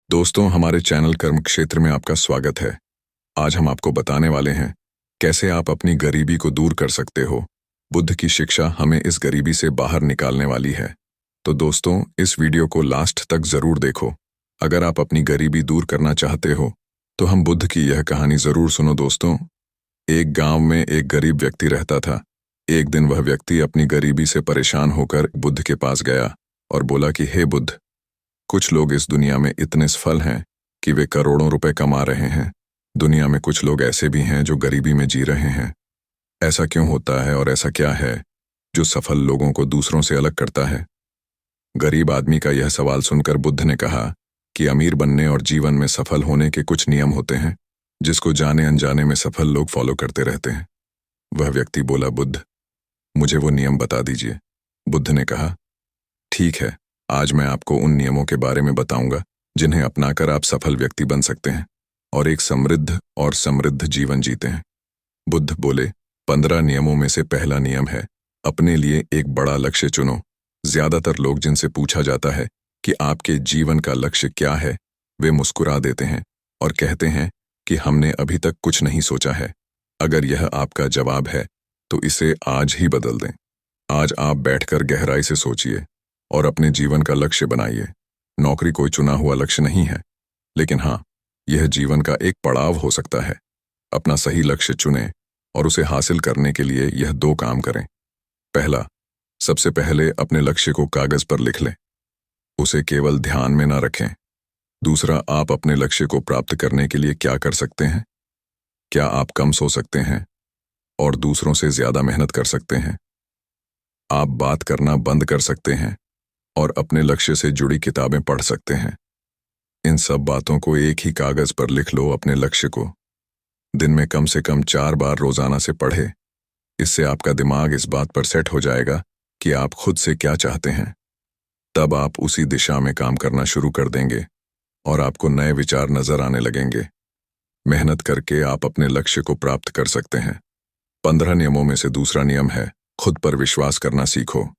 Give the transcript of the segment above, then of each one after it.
दोस्तों, हमारे चैनल कर्म क्षेत्र में आपका स्वागत है। आज हम आपको बताने वाले हैं कैसे आप अपनी गरीबी को दूर कर सकते हो। बुद्ध की शिक्षा हमें इस गरीबी से बाहर निकालने वाली है। तो दोस्तों, इस वीडियो को लास्ट तक जरूर देखो। अगर आप अपनी गरीबी दूर करना चाहते हो तो हम बुद्ध की यह कहानी जरूर सुनो। दोस्तों, एक गांव में एक गरीब व्यक्ति रहता था। एक दिन वह व्यक्ति अपनी गरीबी से परेशान होकर बुद्ध के पास गया और बोला कि हे बुद्ध, कुछ लोग इस दुनिया में इतने सफल हैं कि वे करोड़ों रुपए कमा रहे हैं। दुनिया में कुछ लोग ऐसे भी हैं जो गरीबी में जी रहे हैं। ऐसा क्यों होता है और ऐसा क्या है जो सफल लोगों को दूसरों से अलग करता है? गरीब आदमी का यह सवाल सुनकर बुद्ध ने कहा कि अमीर बनने और जीवन में सफल होने के कुछ नियम होते हैं जिसको जाने अनजाने में सफल लोग फॉलो करते रहते हैं। वह व्यक्ति बोला, बुद्ध, मुझे वो नियम बता दीजिए। बुद्ध ने कहा, ठीक है, आज मैं आपको उन नियमों के बारे में बताऊंगा जिन्हें अपनाकर आप सफल व्यक्ति बन सकते हैं और एक समृद्ध जीवन जीते हैं। बुद्ध बोले, 15 नियमों में से पहला नियम है, अपने लिए एक बड़ा लक्ष्य चुनो। ज्यादातर लोग जिनसे पूछा जाता है कि आपके जीवन का लक्ष्य क्या है, वे मुस्कुरा देते हैं और कहते हैं कि हमने अभी तक कुछ नहीं सोचा है। अगर यह आपका जवाब है तो इसे आज ही बदल दें। आज आप बैठकर गहराई से सोचिए और अपने जीवन का लक्ष्य बनाइए। नौकरी कोई चुना हुआ लक्ष्य नहीं है, लेकिन हाँ, यह जीवन का एक पड़ाव हो सकता है। अपना सही लक्ष्य चुनें और उसे हासिल करने के लिए यह 2 काम करें। पहला, सबसे पहले अपने लक्ष्य को कागज पर लिख लें। उसे केवल ध्यान में ना रखें। दूसरा, आप अपने लक्ष्य को प्राप्त करने के लिए क्या कर सकते हैं? क्या आप कम सो सकते हैं और दूसरों से ज्यादा मेहनत कर सकते हैं? आप बात करना बंद कर सकते हैं और अपने लक्ष्य से जुड़ी किताबें पढ़ सकते हैं। इन सब बातों को एक ही कागज पर लिख लो। अपने लक्ष्य को दिन में कम से कम 4 बार रोजाना से पढ़े। इससे आपका दिमाग इस बात पर सेट हो जाएगा कि आप खुद से क्या चाहते हैं। तब आप उसी दिशा में काम करना शुरू कर देंगे और आपको नए विचार नजर आने लगेंगे। मेहनत करके आप अपने लक्ष्य को प्राप्त कर सकते हैं। 15 नियमों में से दूसरा नियम है, खुद पर विश्वास करना सीखो।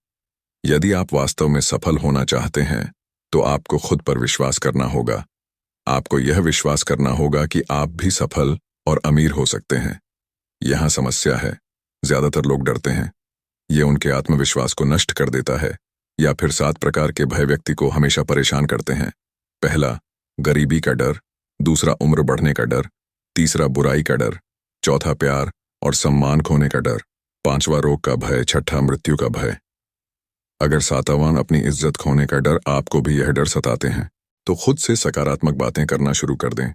यदि आप वास्तव में सफल होना चाहते हैं तो आपको खुद पर विश्वास करना होगा। आपको यह विश्वास करना होगा कि आप भी सफल और अमीर हो सकते हैं। यहां समस्या है, ज्यादातर लोग डरते हैं। ये उनके आत्मविश्वास को नष्ट कर देता है। या फिर 7 प्रकार के भय व्यक्ति को हमेशा परेशान करते हैं। पहला, गरीबी का डर। दूसरा, उम्र बढ़ने का डर। तीसरा, बुराई का डर। चौथा, प्यार और सम्मान खोने का डर। 5वां, रोग का भय। 6ठा, मृत्यु का भय। अगर 7वां, अपनी इज्जत खोने का डर, आपको भी यह डर सताते हैं तो खुद से सकारात्मक बातें करना शुरू कर दें।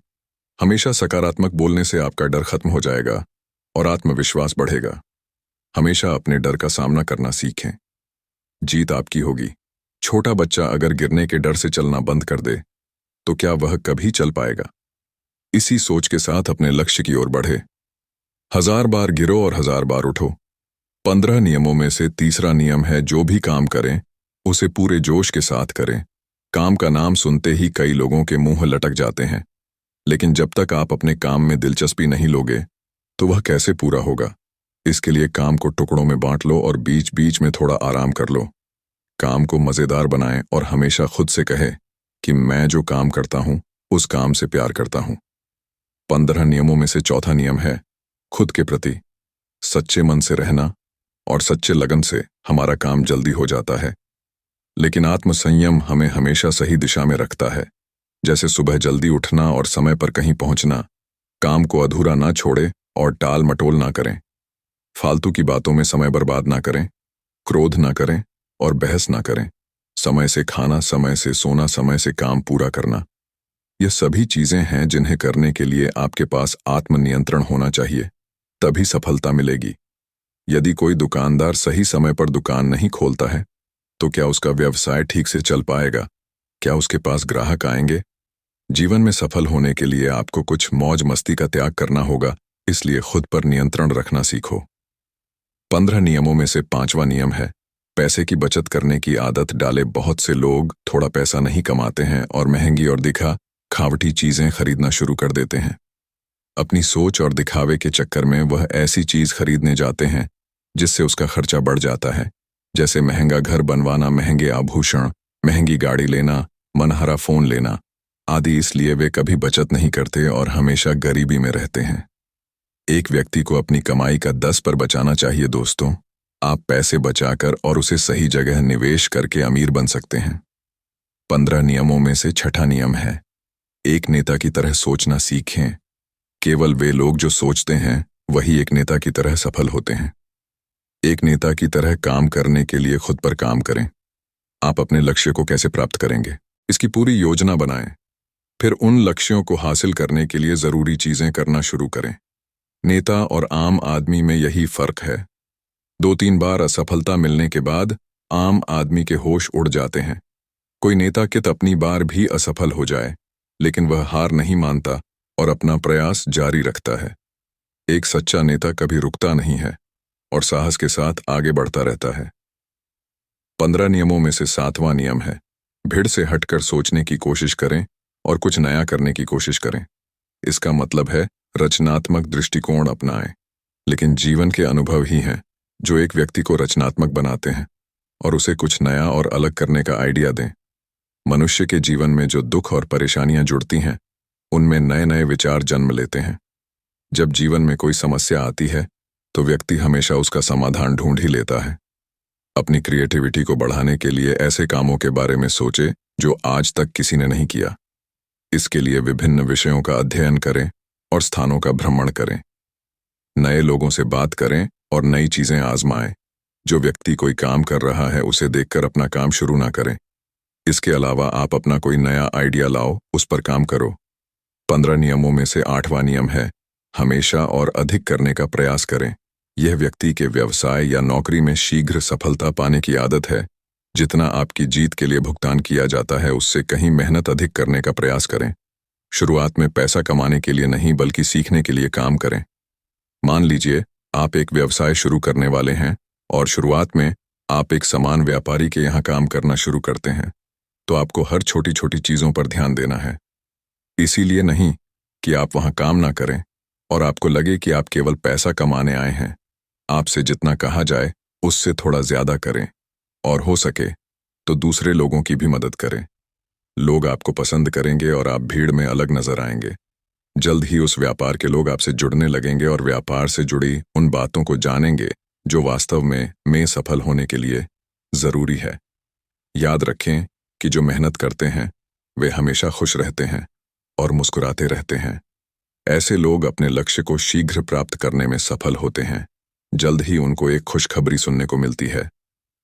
हमेशा सकारात्मक बोलने से आपका डर खत्म हो जाएगा और आत्मविश्वास बढ़ेगा। हमेशा अपने डर का सामना करना सीखें। जीत आपकी होगी। छोटा बच्चा अगर गिरने के डर से चलना बंद कर दे तो क्या वह कभी चल पाएगा? इसी सोच के साथ अपने लक्ष्य की ओर बढ़े। 1000 बार गिरो और 1000 बार उठो। 15 नियमों में से तीसरा नियम है, जो भी काम करें उसे पूरे जोश के साथ करें। काम का नाम सुनते ही कई लोगों के मुंह लटक जाते हैं, लेकिन जब तक आप अपने काम में दिलचस्पी नहीं लोगे तो वह कैसे पूरा होगा? इसके लिए काम को टुकड़ों में बांट लो और बीच बीच में थोड़ा आराम कर लो। काम को मजेदार बनाएं और हमेशा खुद से कहे कि मैं जो काम करता हूं उस काम से प्यार करता हूं। 15 नियमों में से चौथा नियम है, खुद के प्रति सच्चे मन से रहना और सच्चे लगन से हमारा काम जल्दी हो जाता है। लेकिन आत्मसंयम हमें हमेशा सही दिशा में रखता है। जैसे सुबह जल्दी उठना और समय पर कहीं पहुंचना। काम को अधूरा ना छोड़े और टाल मटोल ना करें। फालतू की बातों में समय बर्बाद ना करें। क्रोध ना करें और बहस ना करें। समय से खाना, समय से सोना, समय से काम पूरा करना, यह सभी चीजें हैं जिन्हें करने के लिए आपके पास आत्मनियंत्रण होना चाहिए। तभी सफलता मिलेगी। यदि कोई दुकानदार सही समय पर दुकान नहीं खोलता है तो क्या उसका व्यवसाय ठीक से चल पाएगा? क्या उसके पास ग्राहक आएंगे? जीवन में सफल होने के लिए आपको कुछ मौज मस्ती का त्याग करना होगा, इसलिए खुद पर नियंत्रण रखना सीखो। 15 नियमों में से 5वां नियम है, पैसे की बचत करने की आदत डाले। बहुत से लोग थोड़ा पैसा नहीं कमाते हैं और महंगी और खावटी चीजें खरीदना शुरू कर देते हैं। अपनी सोच और दिखावे के चक्कर में वह ऐसी चीज खरीदने जाते हैं जिससे उसका खर्चा बढ़ जाता है, जैसे महंगा घर बनवाना, महंगे आभूषण, महंगी गाड़ी लेना, मनहरा फोन लेना। आदि इसलिए वे कभी बचत नहीं करते और हमेशा गरीबी में रहते हैं। एक व्यक्ति को अपनी कमाई का 10 पर बचाना चाहिए दोस्तों। आप पैसे बचाकर और उसे सही जगह निवेश करके अमीर बन सकते हैं। 15 नियमों में से छठा नियम है, एक नेता की तरह सोचना सीखें। केवल वे लोग जो सोचते हैं वही एक नेता की तरह सफल होते हैं। एक नेता की तरह काम करने के लिए खुद पर काम करें। आप अपने लक्ष्य को कैसे प्राप्त करेंगे, इसकी पूरी योजना बनाएं। फिर उन लक्ष्यों को हासिल करने के लिए जरूरी चीजें करना शुरू करें। नेता और आम आदमी में यही फर्क है। 2-3 बार असफलता मिलने के बाद आम आदमी के होश उड़ जाते हैं। कोई नेता कितनी बार भी असफल हो जाए, लेकिन वह हार नहीं मानता और अपना प्रयास जारी रखता है। एक सच्चा नेता कभी रुकता नहीं है और साहस के साथ आगे बढ़ता रहता है। 15 नियमों में से 7वां नियम है, भीड़ से हटकर सोचने की कोशिश करें और कुछ नया करने की कोशिश करें। इसका मतलब है रचनात्मक दृष्टिकोण अपनाएं। लेकिन जीवन के अनुभव ही हैं जो एक व्यक्ति को रचनात्मक बनाते हैं और उसे कुछ नया और अलग करने का आइडिया दें। मनुष्य के जीवन में जो दुख और परेशानियां जुड़ती हैं, उनमें नए नए विचार जन्म लेते हैं। जब जीवन में कोई समस्या आती है तो व्यक्ति हमेशा उसका समाधान ढूंढ ही लेता है। अपनी क्रिएटिविटी को बढ़ाने के लिए ऐसे कामों के बारे में सोचे जो आज तक किसी ने नहीं किया। इसके लिए विभिन्न विषयों का अध्ययन करें और स्थानों का भ्रमण करें। नए लोगों से बात करें और नई चीजें आजमाएं। जो व्यक्ति कोई काम कर रहा है उसे देखकर अपना काम शुरू ना करें। इसके अलावा आप अपना कोई नया आइडिया लाओ, उस पर काम करो। 15 नियमों में से 8वां नियम है, हमेशा और अधिक करने का प्रयास करें। यह व्यक्ति के व्यवसाय या नौकरी में शीघ्र सफलता पाने की आदत है। जितना आपकी जीत के लिए भुगतान किया जाता है उससे कहीं मेहनत अधिक करने का प्रयास करें। शुरुआत में पैसा कमाने के लिए नहीं बल्कि सीखने के लिए काम करें। मान लीजिए आप एक व्यवसाय शुरू करने वाले हैं और शुरुआत में आप एक सामान व्यापारी के यहाँ काम करना शुरू करते हैं, तो आपको हर छोटी छोटी चीजों पर ध्यान देना है। इसीलिए नहीं कि आप वहाँ काम ना करें और आपको लगे कि आप केवल पैसा कमाने आए हैं। आपसे जितना कहा जाए उससे थोड़ा ज्यादा करें और हो सके तो दूसरे लोगों की भी मदद करें। लोग आपको पसंद करेंगे और आप भीड़ में अलग नजर आएंगे। जल्द ही उस व्यापार के लोग आपसे जुड़ने लगेंगे और व्यापार से जुड़ी उन बातों को जानेंगे जो वास्तव में सफल होने के लिए जरूरी है। याद रखें कि जो मेहनत करते हैं वे हमेशा खुश रहते हैं और मुस्कुराते रहते हैं। ऐसे लोग अपने लक्ष्य को शीघ्र प्राप्त करने में सफल होते हैं। जल्द ही उनको एक खुशखबरी सुनने को मिलती है।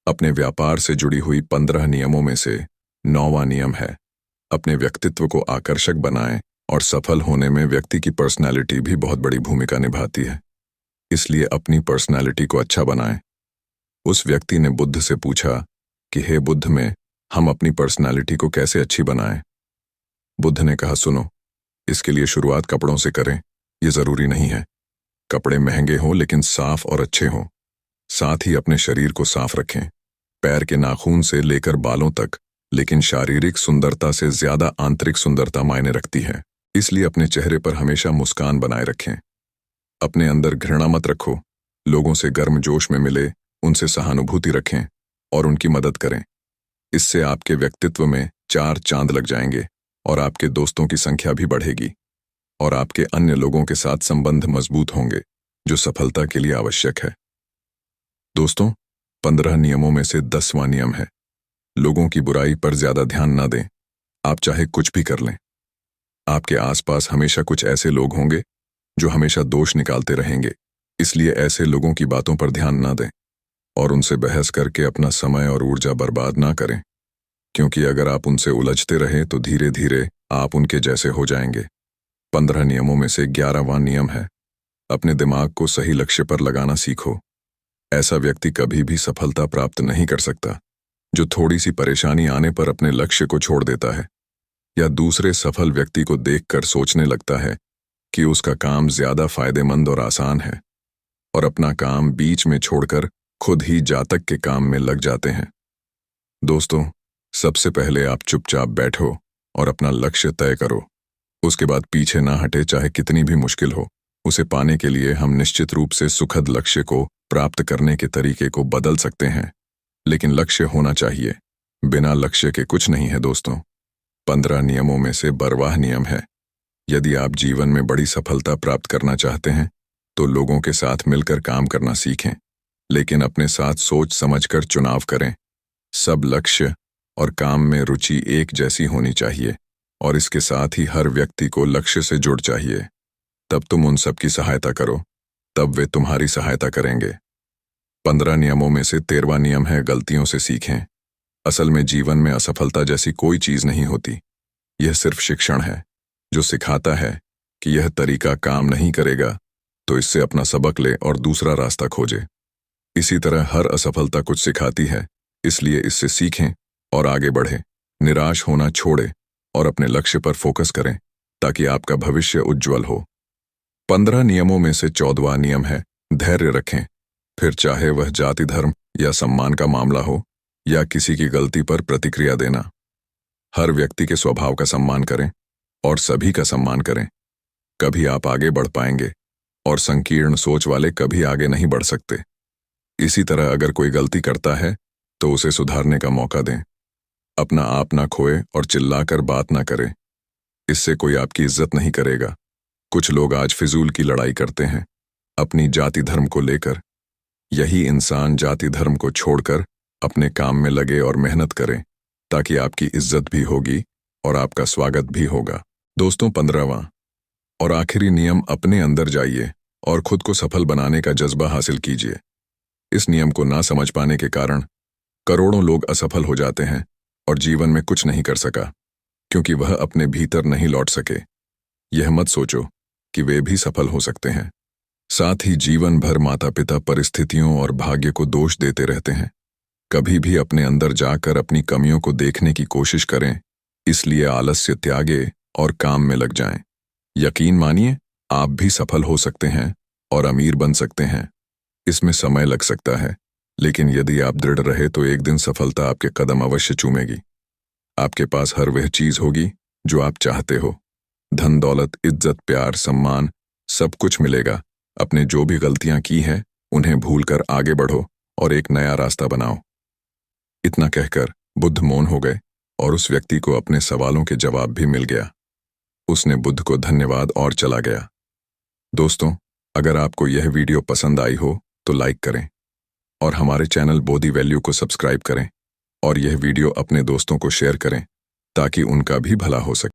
अपने व्यापार से जुड़ी हुई 15 नियमों में से 9वां नियम है, अपने व्यक्तित्व को आकर्षक बनाएं। और सफल होने में व्यक्ति की पर्सनैलिटी भी बहुत बड़ी भूमिका निभाती है। इसलिए अपनी पर्सनैलिटी को अच्छा बनाएं। उस व्यक्ति ने बुद्ध से पूछा कि हे बुद्ध में हम अपनी पर्सनैलिटी को कैसे अच्छी बनाएं? बुद्ध ने कहा, सुनो, इसके लिए शुरुआत कपड़ों से करें। ये जरूरी नहीं है कपड़े महंगे हों, लेकिन साफ और अच्छे हों। साथ ही अपने शरीर को साफ रखें, पैर के नाखून से लेकर बालों तक। लेकिन शारीरिक सुंदरता से ज्यादा आंतरिक सुंदरता मायने रखती है। इसलिए अपने चेहरे पर हमेशा मुस्कान बनाए रखें। अपने अंदर घृणा मत रखो। लोगों से गर्म जोश में मिले, उनसे सहानुभूति रखें और उनकी मदद करें। इससे आपके व्यक्तित्व में 4 चांद लग जाएंगे और आपके दोस्तों की संख्या भी बढ़ेगी और आपके अन्य लोगों के साथ संबंध मजबूत होंगे, जो सफलता के लिए आवश्यक है। दोस्तों, 15 नियमों में से 10वां नियम है, लोगों की बुराई पर ज्यादा ध्यान न दें। आप चाहे कुछ भी कर लें, आपके आसपास हमेशा कुछ ऐसे लोग होंगे जो हमेशा दोष निकालते रहेंगे। इसलिए ऐसे लोगों की बातों पर ध्यान ना दें और उनसे बहस करके अपना समय और ऊर्जा बर्बाद ना करें, क्योंकि अगर आप उनसे उलझते रहे तो धीरे धीरे आप उनके जैसे हो जाएंगे। 15 नियमों में से 11वां नियम है, अपने दिमाग को सही लक्ष्य पर लगाना सीखो। ऐसा व्यक्ति कभी भी सफलता प्राप्त नहीं कर सकता जो थोड़ी सी परेशानी आने पर अपने लक्ष्य को छोड़ देता है या दूसरे सफल व्यक्ति को देखकर सोचने लगता है कि उसका काम ज्यादा फायदेमंद और आसान है और अपना काम बीच में छोड़कर खुद ही जातक के काम में लग जाते हैं। दोस्तों, सबसे पहले आप चुपचाप बैठो और अपना लक्ष्य तय करो। उसके बाद पीछे ना हटे, चाहे कितनी भी मुश्किल हो। उसे पाने के लिए हम निश्चित रूप से सुखद लक्ष्य को प्राप्त करने के तरीके को बदल सकते हैं, लेकिन लक्ष्य होना चाहिए। बिना लक्ष्य के कुछ नहीं है दोस्तों। 15 नियमों में से 12वां नियम है, यदि आप जीवन में बड़ी सफलता प्राप्त करना चाहते हैं तो लोगों के साथ मिलकर काम करना सीखें, लेकिन अपने साथ सोच समझकर चुनाव करें। सब लक्ष्य और काम में रुचि एक जैसी होनी चाहिए और इसके साथ ही हर व्यक्ति को लक्ष्य से जुड़ चाहिए। तब तुम उन सब की सहायता करो, तब वे तुम्हारी सहायता करेंगे। 15 नियमों में से 13वां नियम है, गलतियों से सीखें। असल में जीवन में असफलता जैसी कोई चीज नहीं होती। यह सिर्फ शिक्षण है जो सिखाता है कि यह तरीका काम नहीं करेगा, तो इससे अपना सबक ले और दूसरा रास्ता खोजे। इसी तरह हर असफलता कुछ सिखाती है, इसलिए इससे सीखें और आगे बढ़ें। निराश होना छोड़ें और अपने लक्ष्य पर फोकस करें ताकि आपका भविष्य उज्जवल हो। 15 नियमों में से 14वां नियम है, धैर्य रखें। फिर चाहे वह जाति, धर्म या सम्मान का मामला हो या किसी की गलती पर प्रतिक्रिया देना। हर व्यक्ति के स्वभाव का सम्मान करें और सभी का सम्मान करें। कभी आप आगे बढ़ पाएंगे और संकीर्ण सोच वाले कभी आगे नहीं बढ़ सकते। इसी तरह अगर कोई गलती करता है तो उसे सुधारने का मौका दें। अपना आप ना खोए और चिल्लाकर बात ना करें, इससे कोई आपकी इज्जत नहीं करेगा। कुछ लोग आज फिजूल की लड़ाई करते हैं अपनी जाति धर्म को लेकर। यही इंसान जाति धर्म को छोड़कर अपने काम में लगे और मेहनत करें ताकि आपकी इज्जत भी होगी और आपका स्वागत भी होगा। दोस्तों, 15वां और आखिरी नियम, अपने अंदर जाइए और खुद को सफल बनाने का जज्बा हासिल कीजिए। इस नियम को ना समझ पाने के कारण करोड़ों लोग असफल हो जाते हैं और जीवन में कुछ नहीं कर सका, क्योंकि वह अपने भीतर नहीं लौट सके। यह मत सोचो कि वे भी सफल हो सकते हैं। साथ ही जीवन भर माता पिता परिस्थितियों और भाग्य को दोष देते रहते हैं। कभी भी अपने अंदर जाकर अपनी कमियों को देखने की कोशिश करें, इसलिए आलस्य त्यागे और काम में लग जाएं। यकीन मानिए, आप भी सफल हो सकते हैं और अमीर बन सकते हैं। इसमें समय लग सकता है, लेकिन यदि आप दृढ़ रहे तो एक दिन सफलता आपके कदम अवश्य चूमेगी। आपके पास हर वह चीज होगी जो आप चाहते हो। धन, दौलत, इज्जत, प्यार, सम्मान, सब कुछ मिलेगा। अपने जो भी गलतियां की हैं उन्हें भूलकर आगे बढ़ो और एक नया रास्ता बनाओ। इतना कहकर बुद्ध मौन हो गए और उस व्यक्ति को अपने सवालों के जवाब भी मिल गया। उसने बुद्ध को धन्यवाद और चला गया। दोस्तों, अगर आपको यह वीडियो पसंद आई हो तो लाइक करें और हमारे चैनल बोधि वैल्यू को सब्सक्राइब करें और यह वीडियो अपने दोस्तों को शेयर करें ताकि उनका भी भला हो सके।